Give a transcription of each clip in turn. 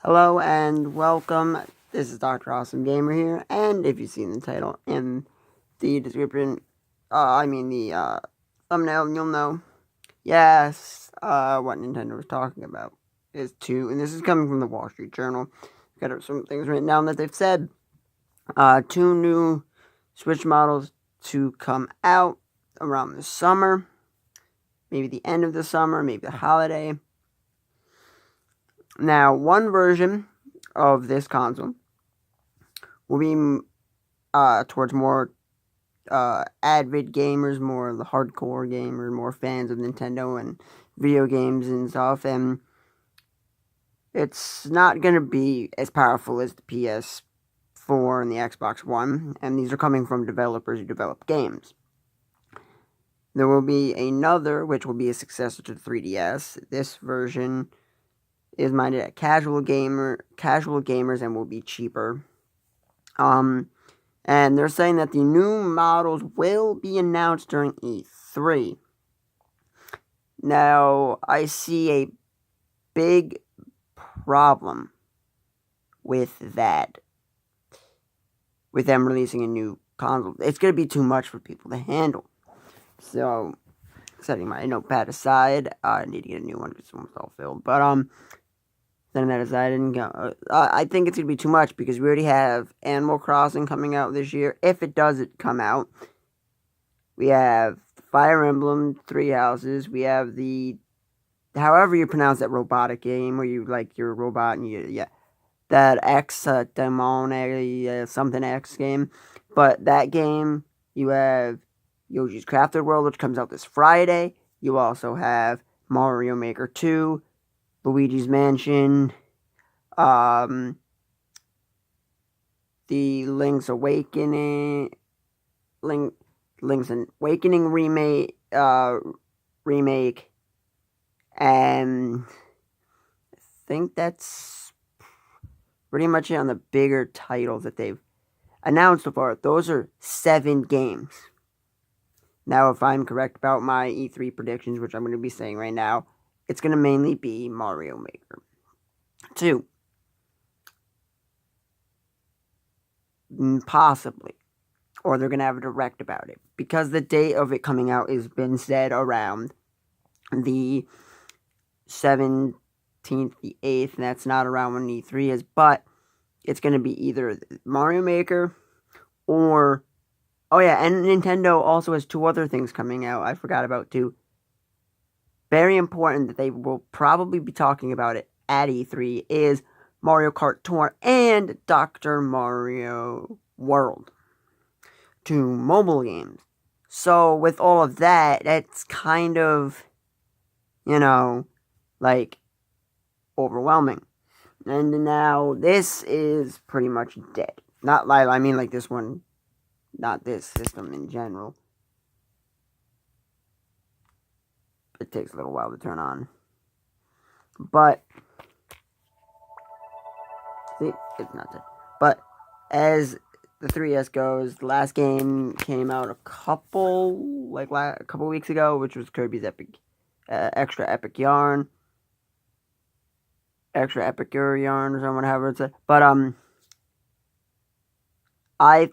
Hello and welcome. This is Dr. Awesome Gamer here, and if you've seen the title in the description, the thumbnail, you'll know. Yes, what Nintendo was talking about is and this is coming from the Wall Street Journal. Got some things written down that they've said. Two new Switch models to come out around the summer, maybe the end of the summer, maybe the holiday. Now, one version of this console will be towards more avid gamers, more the hardcore gamers, more fans of Nintendo and video games and stuff. And it's not going to be as powerful as the PS4 and the Xbox One. And these are coming from developers who develop games. There will be another, which will be a successor to the 3DS. This version is minded at casual gamers and will be cheaper. And they're saying that the new models will be announced during E3. Now, I see a big problem with that. With them releasing a new console. It's going to be too much for people to handle. So, setting my notepad aside, I need to get a new one because it's almost all filled. But, setting that aside, I think it's going to be too much because we already have Animal Crossing coming out this year. If it doesn't come out, we have Fire Emblem, Three Houses. We have however you pronounce that robotic game where you like you're a robot and that X Demon something X game. But that game, you have Yoshi's Crafted World, which comes out this Friday. You also have Mario Maker 2, Luigi's Mansion, the Link's Awakening remake, and I think that's pretty much it on the bigger titles that they've announced so far. Those are 7 games. Now, if I'm correct about my E3 predictions, which I'm going to be saying right now, it's going to mainly be Mario Maker 2. Possibly. Or they're going to have a direct about it. Because the date of it coming out has been said around the 17th, the 8th, and that's not around when E3 is, but it's going to be either Mario Maker or... Oh yeah, and Nintendo also has 2 other things coming out I forgot about too. Very important that they will probably be talking about it at E3 is Mario Kart Tour and Dr. Mario World. 2 mobile games. So with all of that, it's kind of, overwhelming. And now this is pretty much dead. Not like, I mean like this one, not this system in general. It takes a little while to turn on. But, see, it's not dead. But, as the 3DS goes, the last game came out a couple weeks ago, which was Kirby's Extra Epic Yarn. Extra Epic Yarn, or whatever it's a. But, I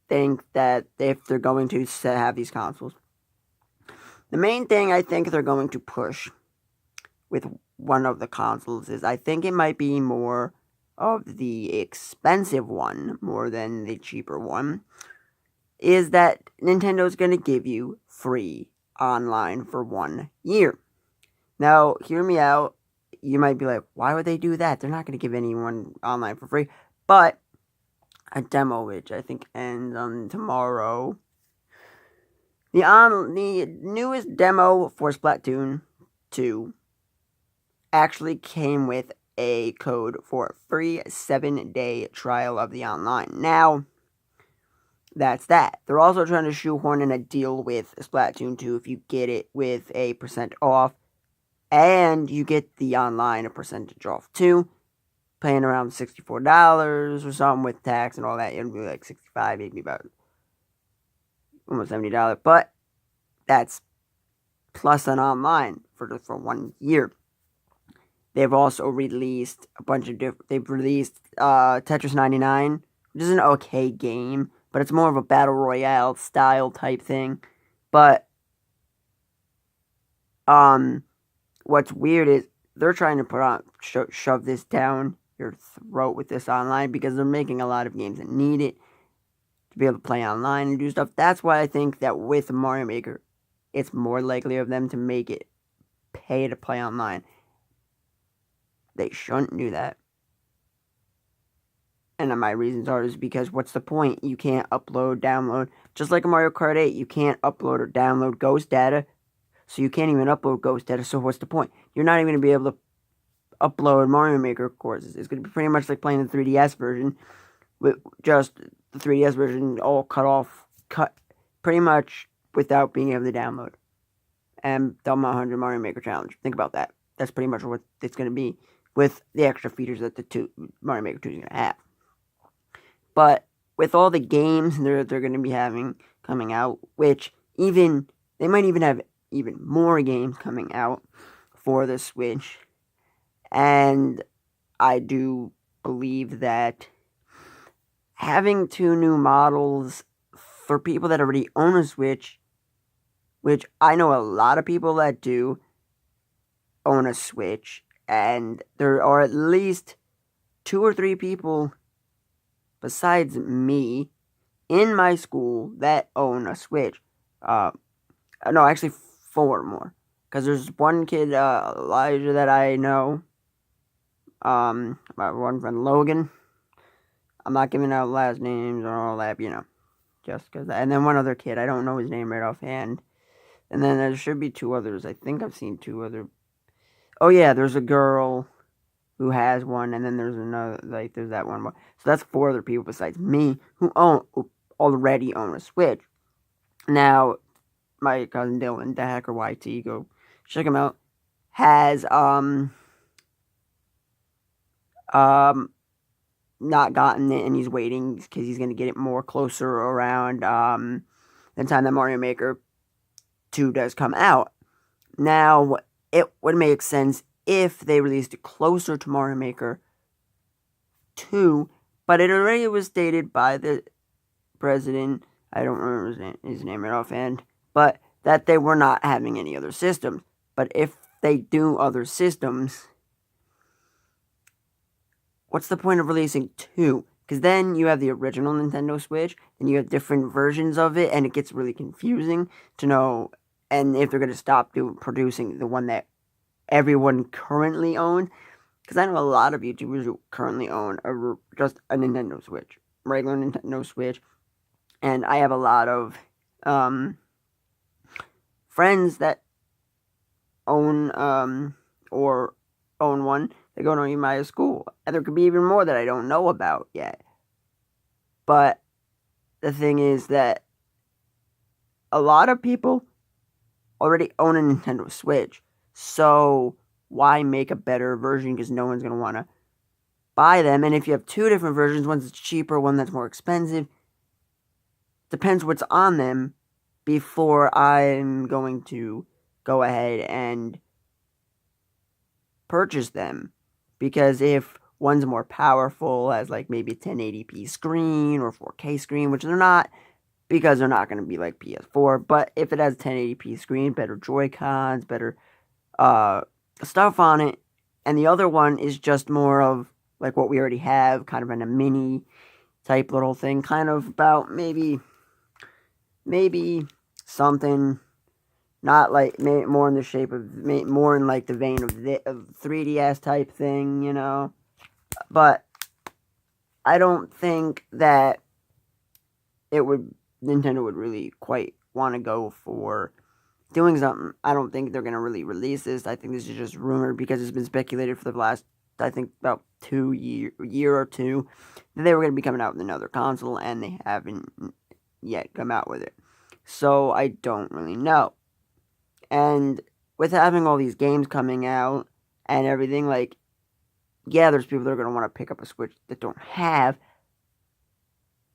think that if they're going to have these consoles, the main thing I think they're going to push with one of the consoles is I think it might be more of the expensive one more than the cheaper one, is that Nintendo's going to give you free online for 1 year. Now, hear me out. You might be like, why would they do that? They're not going to give anyone online for free. But a demo, which I think ends on tomorrow. The newest demo for Splatoon 2 actually came with a code for a free 7-day trial of the online. Now, that's that. They're also trying to shoehorn in a deal with Splatoon 2 if you get it with a % off, and you get the online a percentage off too. Paying around $64 or something with tax and all that. It'll be like $65, maybe about almost $70. But that's plus an online for 1 year. they've also released a bunch of different. They've released Tetris 99, which is an okay game, but it's more of a battle royale style type thing. But what's weird is they're trying to shove this down your throat with this online because they're making a lot of games that need it to be able to play online and do stuff. That's why I think that with Mario Maker, it's more likely of them to make it pay to play online. They shouldn't do that. And my reasons are is because what's the point? You can't upload, download. Just like a Mario Kart 8, you can't upload or download ghost data. So you can't even upload ghost data. So what's the point? You're not even going to be able to upload Mario Maker courses. It's going to be pretty much like playing the 3DS version, with just the 3DS version all cut pretty much without being able to download. And the 100 Mario Maker challenge. Think about that. That's pretty much what it's going to be with the extra features that the Mario Maker 2 is going to have. But with all the games they're going to be having coming out, which they might even have even more games coming out for the Switch. And I do believe that having 2 new models for people that already own a Switch, which I know a lot of people that do own a Switch, and there are at least 2 or 3 people besides me in my school that own a Switch. No, actually 4 more. Because there's one kid, Elijah, that I know. My one friend, Logan. I'm not giving out last names or all that, just because. And then one other kid, I don't know his name right offhand. And then there should be 2 others. I think I've seen 2 other. Oh yeah, there's a girl who has one, and then there's another, there's that one more. So that's 4 other people besides me who already own a Switch. Now, my cousin Dylan, the Hacker YT, go check him out, has not gotten it, and he's waiting because he's going to get it more closer around the time that Mario Maker 2 does come out. Now, it would make sense if they released it closer to Mario Maker 2, but it already was stated by the president, I don't remember his name right offhand, but that they were not having any other systems. But if they do other systems, what's the point of releasing 2? Because then you have the original Nintendo Switch, and you have different versions of it, and it gets really confusing to know, and if they're going to stop producing the one that everyone currently owns. Because I know a lot of YouTubers who currently own just a Nintendo Switch, regular Nintendo Switch, and I have a lot of friends that own or own one. They go to my school, and there could be even more that I don't know about yet. But the thing is that a lot of people already own a Nintendo Switch, so why make a better version? Because no one's going to want to buy them. And if you have 2 different versions, one that's cheaper, one that's more expensive, depends what's on them before I'm going to go ahead and purchase them. Because if one's more powerful, has like maybe a 1080p screen or 4K screen, which they're not, because they're not going to be like PS4, but if it has 1080p screen, better Joy-Cons, better stuff on it, and the other one is just more of like what we already have, kind of in a mini type little thing, kind of about maybe something not like more in the shape of more in like the vein of 3DS type thing, but I don't think that Nintendo would really quite want to go for doing something. I don't think they're going to really release this. I think this is just rumored because it's been speculated for the last, I think, about year or 2 that they were going to be coming out with another console, and they haven't yet come out with it. So I don't really know. And with having all these games coming out and everything, like, yeah, there's people that are going to want to pick up a Switch that don't have,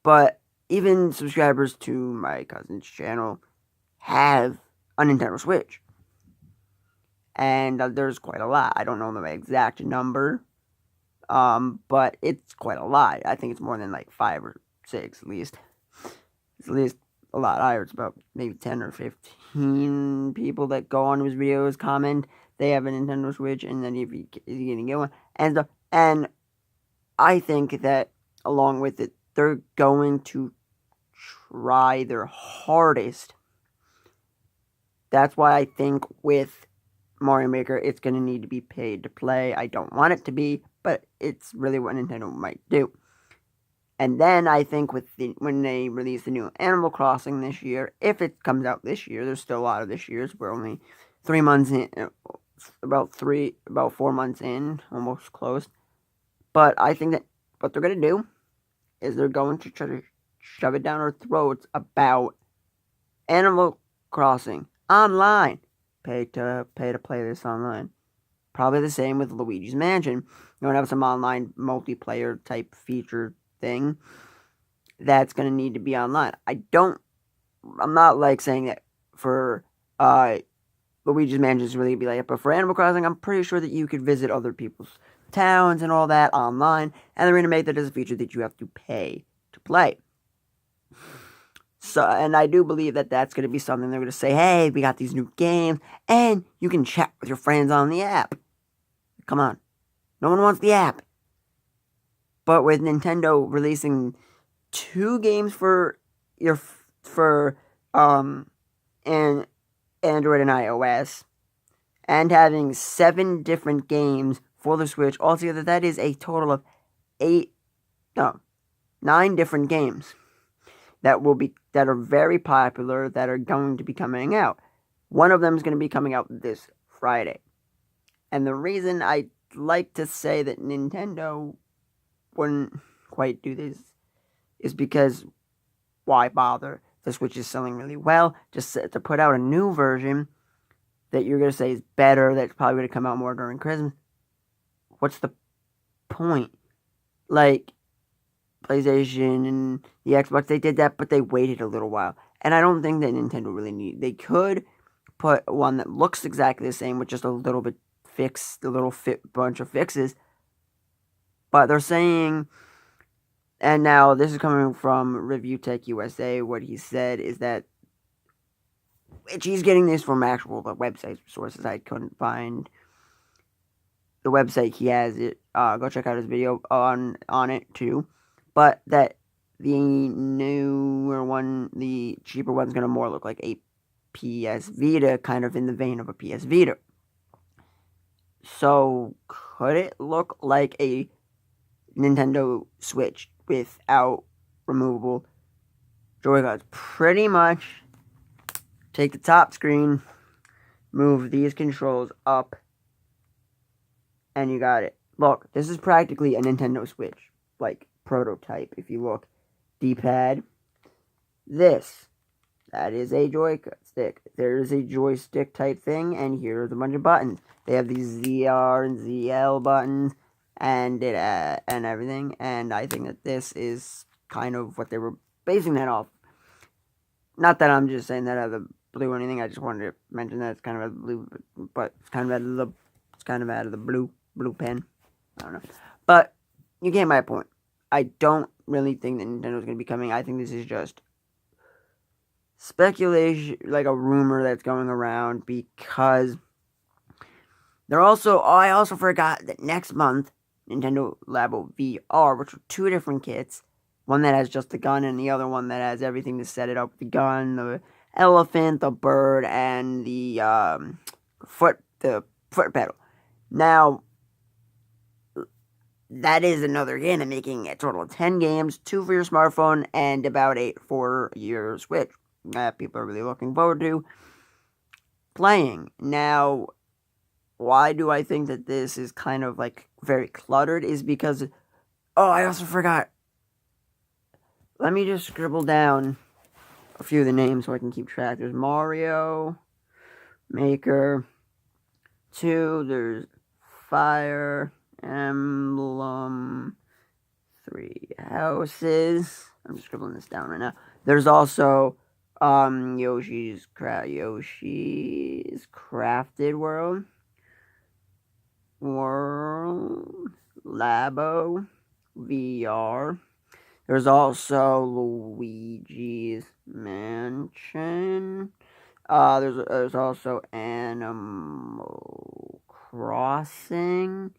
but even subscribers to my cousin's channel have a Nintendo Switch. and there's quite a lot. I don't know the exact number, but it's quite a lot. I think it's more than like 5 or 6 at least. It's at least a lot higher. It's about maybe 10 or 15 people that go on his videos, comment they have a Nintendo Switch, and then if he is gonna get one, and I think that along with it, they're going to try their hardest. That's why I think with Mario Maker, it's going to need to be paid to play. I don't want it to be, but it's really what Nintendo might do. And then I think when they release the new Animal Crossing this year, if it comes out this year, there's still a lot of this years. We're only 3 months in, about 4 months in, almost close. But I think that what they're going to do is they're going to try to shove it down our throats about Animal Crossing online. Pay to play this online. Probably the same with Luigi's Mansion. You're going to have some online multiplayer type feature thing that's going to need to be online. I'm not like saying that for Luigi's Mansion is really be like it, but for Animal Crossing, I'm pretty sure that you could visit other people's towns and all that online, and they're going to make that as a feature that you have to pay to play. So, and I do believe that that's going to be something they're going to say, hey, we got these new games, and you can chat with your friends on the app. Come on. No one wants the app. But with Nintendo releasing 2 games for and Android and iOS, and having 7 different games for the Switch, altogether that is a total of 9 different games that are very popular, that are going to be coming out. One of them is going to be coming out this Friday. And the reason I like to say that Nintendo wouldn't quite do this is because why bother? The Switch is selling really well. Just to put out a new version that you're going to say is better, that's probably going to come out more during Christmas. What's the point? Like, PlayStation and the Xbox, they did that, but they waited a little while. And I don't think that Nintendo really needed. They could put one that looks exactly the same with just a little bit fixed, bunch of fixes. But they're saying, and now this is coming from Review Tech USA, what he said is that, which he's getting this from actual website sources. I couldn't find the website he has it. Go check out his video on it too. But that the newer one, the cheaper one's going to more look like a PS Vita, kind of in the vein of a PS Vita. So, could it look like a Nintendo Switch without removable Joy-Cons? Pretty much, take the top screen, move these controls up, and you got it. Look, this is practically a Nintendo Switch, like, prototype. If you look, D-pad, that is a joystick. There's a joystick type thing, and here's a bunch of buttons. They have these ZR and ZL buttons, and everything. And I think that this is kind of what they were basing that off. Not that I'm just saying that out of the blue or anything. I just wanted to mention that it's kind of out of the blue, but it's kind of out of the blue pen. I don't know, but you get my point. I don't really think that Nintendo's going to be coming. I think this is just speculation, like a rumor that's going around, because I also forgot that next month, Nintendo Labo VR, which are 2 different kits, one that has just the gun and the other one that has everything to set it up, the gun, the elephant, the bird, and the foot pedal. Now, that is another game, and making a total of 10 games, 2 for your smartphone, and about 8 for your Switch. People are really looking forward to playing. Now, why do I think that this is kind of like very cluttered is because, I also forgot. Let me just scribble down a few of the names so I can keep track. There's Mario Maker 2, there's Fire Emblem 3 Houses. I'm just scribbling this down right now. There's also Yoshi's Crafted World. World, Labo VR. There's also Luigi's Mansion. There's also Animal Crossing.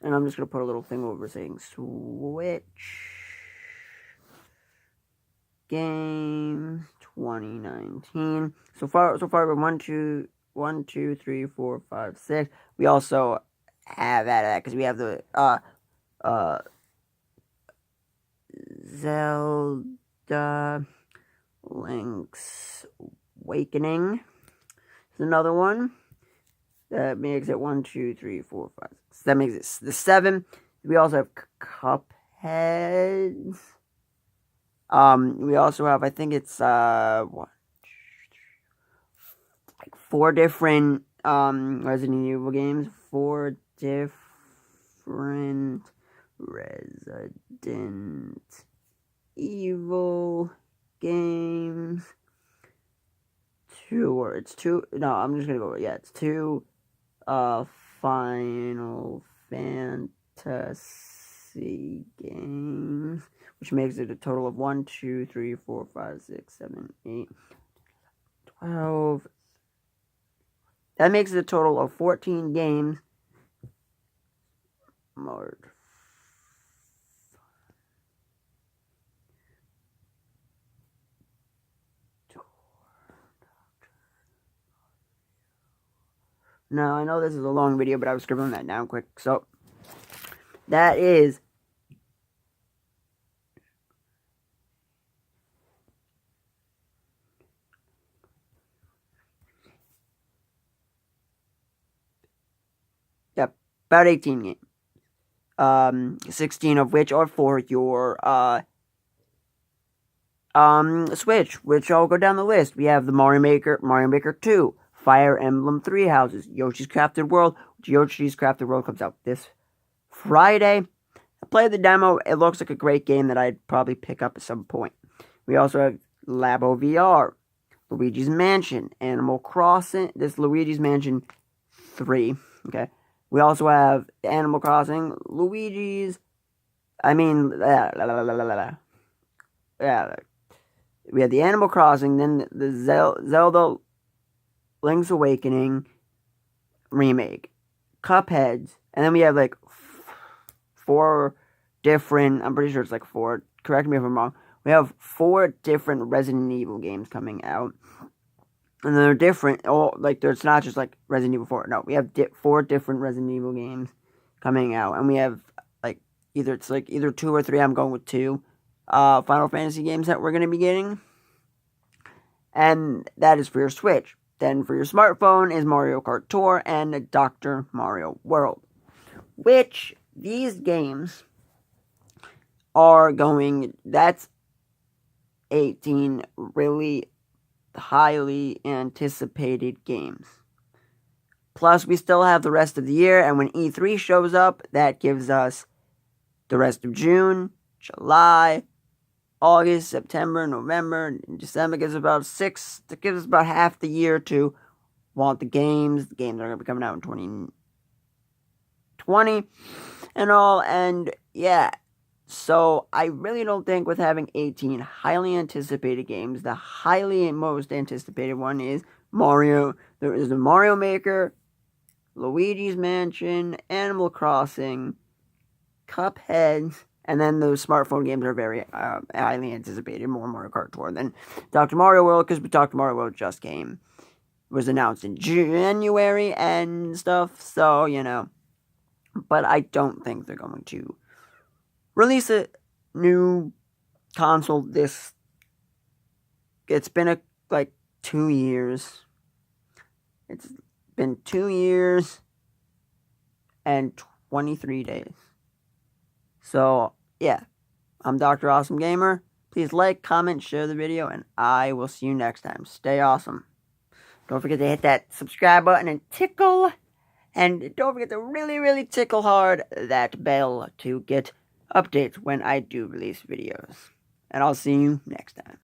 And I'm just gonna put a little thing over saying Switch Games 2019. So far we're 1, 2, 3, 4, 5, 6. We also have that because we have the Zelda Link's Awakening is another one. That makes it 1, 2, 3, 4, 5, 6. That makes it the 7. We also have Cupheads. We also have, I think it's 4 different Resident Evil games. 4 different Resident Evil games. It's 2. No, I'm just gonna go. Yeah, it's 2 Final Fantasy games, which makes it a total of 1, 2, 3, 4, 5, 6, 7, 8, 12. That makes it a total of 14 games. March. Now, I know this is a long video, but I was scribbling that down quick. So, that is about 18 games. 16 of which are for your Switch, which I'll go down the list. We have the Mario Maker 2, Fire Emblem 3 Houses, Yoshi's Crafted World, which Yoshi's Crafted World comes out this Friday. I played the demo. It looks like a great game that I'd probably pick up at some point. We also have Labo VR, Luigi's Mansion, Animal Crossing. This Luigi's Mansion 3, okay? We also have Animal Crossing, Luigi's... We have the Animal Crossing, then the Zelda Link's Awakening remake, Cupheads, and then we have like 4 different, I'm pretty sure it's like 4, correct me if I'm wrong, we have 4 different Resident Evil games coming out, and they're different, it's not just like Resident Evil 4, no, we have 4 different Resident Evil games coming out, and we have either 2 or 3, I'm going with 2, Final Fantasy games that we're going to be getting. And that is for your Switch. Then for your smartphone is Mario Kart Tour and Dr. Mario World. Which, these games are going... That's 18 really highly anticipated games. Plus, we still have the rest of the year. And when E3 shows up, that gives us the rest of June, July, August, September, November, and December. Gives about half the year to want the games. The games are going to be coming out in 2020 and all. And yeah, so I really don't think with having 18 highly anticipated games, the most anticipated one is Mario. There is the Mario Maker, Luigi's Mansion, Animal Crossing, Cuphead, and then those smartphone games are very highly anticipated, more Mario Kart Tour than Dr. Mario World, because Dr. Mario World was announced in January and stuff, so, but I don't think they're going to release a new console it's been 2 years. It's been 2 years and 23 days. So, yeah, I'm Dr. Awesome Gamer. Please like, comment, share the video, and I will see you next time. Stay awesome. Don't forget to hit that subscribe button and tickle. And don't forget to really, really tickle hard that bell to get updates when I do release videos. And I'll see you next time.